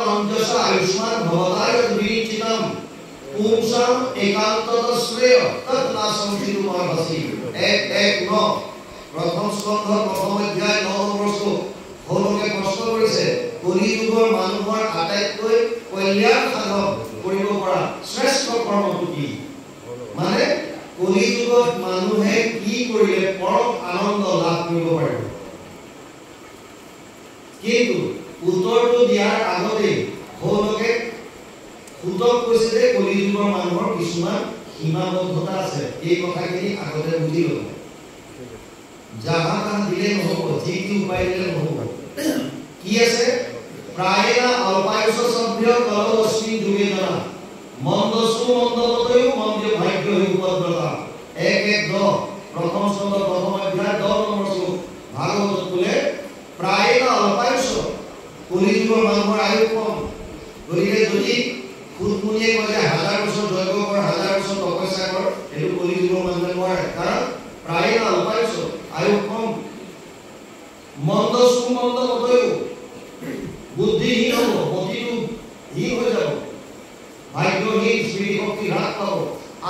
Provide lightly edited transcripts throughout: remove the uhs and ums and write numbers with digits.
অঞ্জস আয়ুষ্মান ভবতায় বিচিতম পুংসাম একান্তত শ্ৰেয় তৎ নাশম চিৰুমৰ্ভসি 1:1 প্ৰথম স্কন্ধ প্ৰথম অধ্যায় 9 নম্বৰ শ্লোক হলকে প্ৰশ্ন কৰিছে কলিযুগৰ মানুহৰ আটাইতকৈ কল্যাণ সাধন কৰিব পৰা শ্ৰেষ্ঠ কৰ্মটো কি মানে কলিযুগত মানুহে কি কৰিলে পৰম আনন্দ লাভ কৰিব পাৰিব কিন্তু উত্তৰটো দিয়াৰ আগতে হলকে উত্তৰ কৈছে যে কলিযুগৰ মানুহৰ কিছুমান সীমাবদ্ধতা আছে এই কথাখিনি আগতে বুজি লব জাহা তাহা দিলে নহব যি উপায় দিলে নহব কি আছে প্ৰায়েনা অল্পায়ুষ সভ্য কলবস্মি যুগেদনা মন্দসু মন্দবতয়ু মন্দ্য ভাগ্য উপদ্ৰতা 1:10 প্ৰথম স্কন্ধ প্ৰথম অধ্যায় 10 নম্বৰ শ্লোক ভাগৱতত বোলে প্ৰায়েনা অল্পায়ুষ কলিযুগৰ মানুহৰ আয়ু কম গতিকে যদি খুদমুনিয়ে কয় যে 1000 বছৰ যজ্ঞ কৰ 1000 বছৰ তপস্যা কৰ এইটো কলিযুগৰ মানুহে নোৱাৰে কাৰণ প্ৰায়েনা অল্পায়ুষ আয়ু কম মন্দসু মন্দবতয়ু বুদ্ধিহীন হ'ব মতিটো হীন হৈ যাব ভাগ্যহীন স্মৃতি শক্তি হ্ৰাস পাব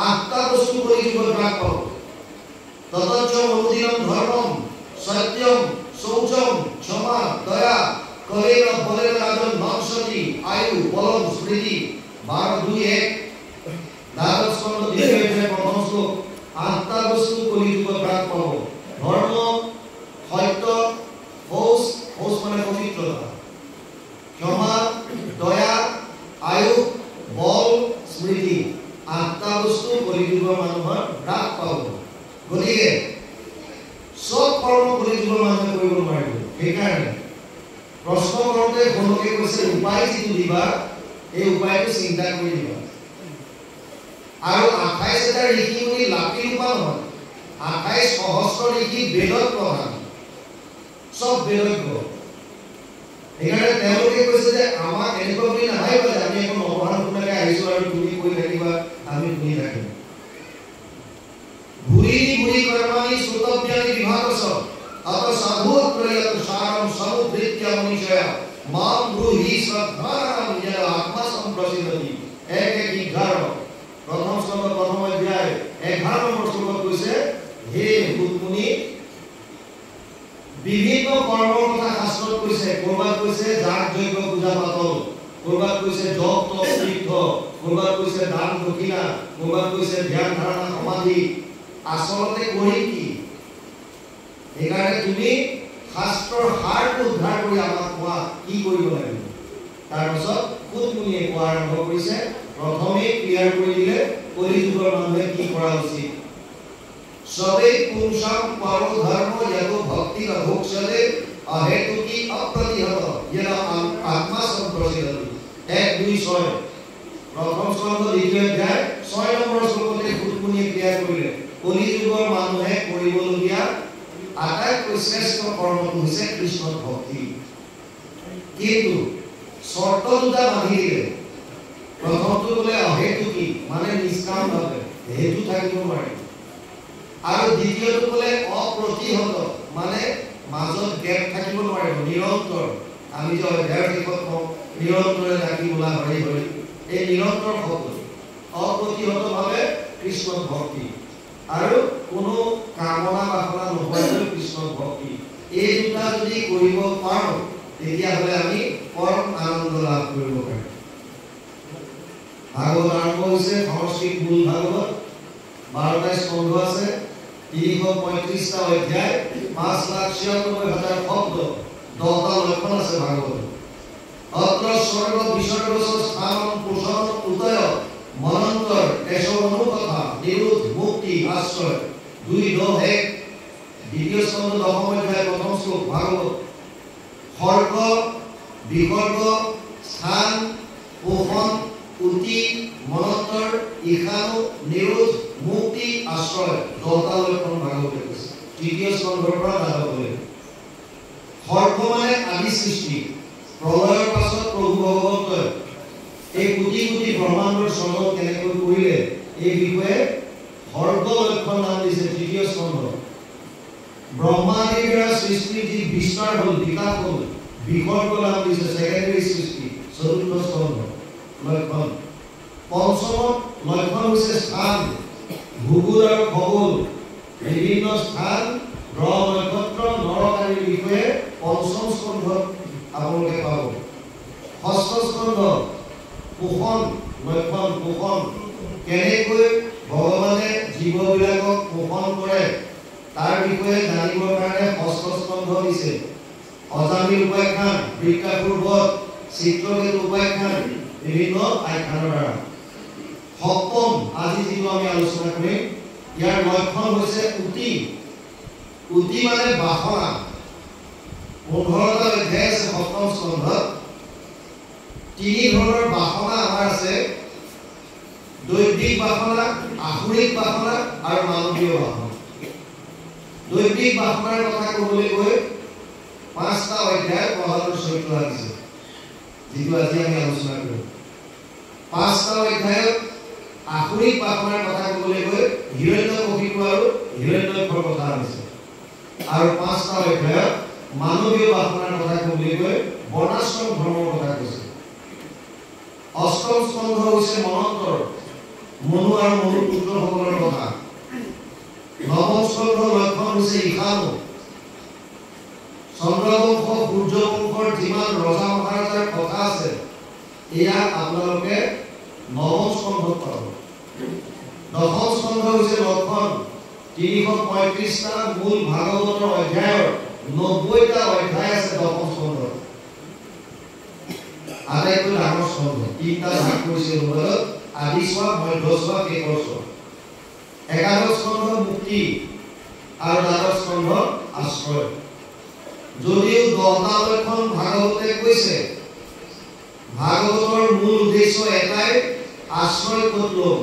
8টা বস্তু কলিযুগত হ্ৰাস পাব ততচ্চ অনুদিনম ধৰ্মম সত্যম শৌচম ক্ষমা দয়া কলেন বলেন রাজন নকশতি আয়ু বলম স্মৃতি 12:2:1 দ্বাদশ স্কন্ধ দ্বিতীয় অধ্যায় প্রথম শ্লোক 8টা বস্তু কলিযুগত হ্ৰাস পাব ধৰ্ম সত্য শৌচ শৌচ মানে পবিত্ৰতা ক্ষমা দয়া আয়ু বল স্মৃতি 8টা বস্তু কলিযুগৰ মানুহৰ হ্ৰাস পাব গতিকে সব কৰ্ম কলিযুগৰ মানুহে কৰিব নোৱাৰিব সেইকাৰণে প্ৰশ্ন কৰোঁতে কোনোকে কৈছে উপায় যিটো দিবা এই উপায়টো চিন্তা কৰি দিবা আৰু 28টা ঋষি মুনি লাকি ৰূপা নহয় 28 সহস্ৰ ঋষি বেদত প্ৰধান সব বেদজ্ঞ সেইকাৰণে তেওঁলোকে কৈছে যে আমাক এনেকুৱা বুলি নাভাবিবা যে আমি এখন নপঢ়া শুনাকে আহিছো আৰু তুমি কৈ থাকিবা আমি শুনি থাকিম ভুৰি ভুৰি কৰ্মাণি শ্ৰুতব্যানি বিভাগস অত সাধুত্ৰয়ত সাৰম সমুদ্ৰিত্য মনীষয়া মাম ব্ৰুহি শ্ৰদ্ধাৰাম ইয়া আত্মা সম্প্ৰসিদ্ধি 1:11 প্ৰথম স্কন্ধ প্ৰথম অধ্যায় 11 নম্বৰ শ্লোকত কৈছে হে মুনি বিভিন্ন কৰ্মৰ কথা শাস্ত্ৰত কৈছে কৰবাত কৈছে যাগ যজ্ঞ পূজা পাতল কৰবাত কৈছে জপ তপ তীৰ্থ কৰবাত কৈছে দান দক্ষিণা কৰবাত কৈছে ধ্যান ধাৰণা সমাধি আচলতে কৰি কি সেইকাৰণে তুমি শাস্ত্ৰৰ সাৰটো উদ্ধাৰ কৰি আমাক কোৱা কি কৰিব লাগিব তাৰপিছত খুদমুনিয়ে কোৱা আৰম্ভ কৰিছে প্ৰথমে ক্লিয়াৰ কৰি দিলে কলিযুগৰ মানুহে কি কৰা উচিত সবে পুংসাম পরো ধর্ম যত ভক্তি অভোক্সলে অহেতুকি অপ্রতিহত যেন আত্মা সম্প্রসিদ্ধি 1:2:6 প্রথম স্কন্ধ দ্বিতীয় অধ্যায় 6 নম্বৰ শ্লোকতে খুদমুনিয়ে ক্লিয়াৰ কৰিলে কলিযুগৰ মানুহে কৰিবলগীয়া আটাইতকৈ শ্ৰেষ্ঠ কৰ্মটো হৈছে কৃষ্ণ ভক্তি কিন্তু শৰ্ত দুটা বান্ধি দিলে প্ৰথমটো বোলে অহেতুকি মানে নিষ্কামভাৱে হেতু থাকিব নোৱাৰে আৰু দ্বিতীয়টো বোলে অপ্ৰতিহত মানে মাজত গ্যাপ থাকিব নোৱাৰিব নিৰন্তৰ আমি যে অধ্যায়ৰ শেষত কওঁ নিৰন্তৰে লাগি বোলা হৰি হৰি এই নিৰন্তৰ শব্দ অপ্ৰতিহতভাৱে কৃষ্ণ ভক্তি আৰু কোনো কামনা বাসনা নোহোৱাকৈ কৃষ্ণ ভক্তি এই দুটা যদি কৰিব পাৰোঁ তেতিয়াহ'লে আমি পৰম আনন্দ লাভ কৰিব পাৰিম ভাগৱত আৰম্ভ হৈছে সংস্কৃত মূল ভাগৱত 12টা স্কন্ধ আছে 335টা অধ্যায় 5,96,000 শব্দ 10টা লক্ষণ আছে ভাগৱত অত্ৰ স্বৰ্গ বিসৰ্গ স্থানম পোষণ উদয় মনন্তৰ কেশৱনু কথা নিৰোধ মুক্তি আশ্ৰয় 2:1 দ্বিতীয় স্কন্ধ 10ম অধ্যায় প্ৰথম শ্লোক ভাগৱত স্বৰ্গ বিসৰ্গ স্থান পোষণ উতি মনন্তৰ ইশানু নিৰোধ মুক্তি আশ্ৰয় 10টা লক্ষণ ভাগৱতে কৈছে তৃতীয় স্কন্ধৰ পৰা আৰম্ভ স্বৰ্গ মানে আদি সৃষ্টি প্ৰলয়ৰ পাছত প্ৰভু ভগৱন্তই এই কোটি কোটি ব্ৰহ্মাণ্ডৰ সৃজন কেনেকৈ কৰিলে এই বিষয়ে স্বৰ্গ লক্ষণ নাম দিছে তৃতীয় স্কন্ধ ব্ৰহ্মাদিৰ সৃষ্টি যি বিস্তাৰ হ'ল বিকাশ হ'ল বিসৰ্গ নাম দিছে সেকেন্ডাৰী সৃষ্টি চতুৰ্থ স্কন্ধ লক্ষণ। পঞ্চমত লক্ষণ হৈছে স্থান, ভূগোল আৰু খগোল, বিভিন্ন স্থান, গ্ৰহ নক্ষত্ৰ নৰক আদিৰ বিষয়ে পঞ্চম স্কন্ধত আপোনালোকে পাব। ষষ্ঠ স্কন্ধ পোষণ লক্ষণ, পোষণ কেনেকৈ ভগৱানে জীৱবিলাকক পোষণ কৰে তাৰ বিষয়ে জানিবৰ কাৰণে ষষ্ঠ স্কন্ধ দিছে। অজামিল উপাখ্যান, বৃক্ষাসুৰ বধ, চিত্ৰকেতু উপাখ্যান, বিভিন্ন আখ্যানৰ দ্বাৰা। সপ্তম আজি যিটো আমি আলোচনা কৰিম, ইয়াৰ লক্ষণ হৈছে উতি। উতি মানে বাসনা। 15টা অধ্যায় আছে সপ্তম স্কন্ধত। তিনি ধৰণৰ বাসনা আমাৰ আছে, দৈবিক বাসনা, আসুৰিক বাসনা আৰু মানৱীয় বাসনা। দৈবিক বাসনাৰ কথা ক'বলৈ গৈ 5টা অধ্যায় প্ৰহ্লাদৰ চৰিত্ৰ আহিছে, যিটো আজি আমি আলোচনা কৰিম। 5টা অধ্যায়ত আসুৰিক বাসনাৰ কথা ক'বলৈ গৈ হিৰণ্যকশিপু আৰু হিৰণ্যক্ষৰ কথা আহিছে, আৰু 5টা অধ্যায়ত মানৱীয় বাসনাৰ কথা ক'বলৈ গৈ বৰ্ণাশ্ৰম ধৰ্মৰ কথা কৈছে। অষ্টম স্কন্ধ হৈছে মনন্তৰ, মনু আৰু মনুৰ পুত্ৰসকলৰ কথা। নৱম স্কন্ধ লক্ষণ হৈছে ঈশানু। চন্দ্ৰবংশ সূৰ্যবংশৰ যিমান ৰজা মহাৰাজাৰ কথা আছে এয়া আপোনালোকে নৱম স্কন্ধত পাব। দশম স্কন্ধ হৈছে লক্ষণ। 335টা মূল ভাগৱতৰ অধ্যায়ৰ 90টা অধ্যায় আছে দশম স্কন্ধত। আটাইতকৈ ডাঙৰ স্কন্ধ, 3টা ভাগ কৰিছে অনুবাদত, আদি স্বৰ, মধ্য স্বৰ, শেষৰ স্বৰ। একাদশ স্কন্ধ মুক্তি আৰু দ্বাদশ স্কন্ধ আশ্ৰয়। যদিও 10টা লক্ষণ ভাগৱতে কৈছে, ভাগৱতৰ মূল উদ্দেশ্য এটাই, আশ্ৰয় ক'ত ল'ম।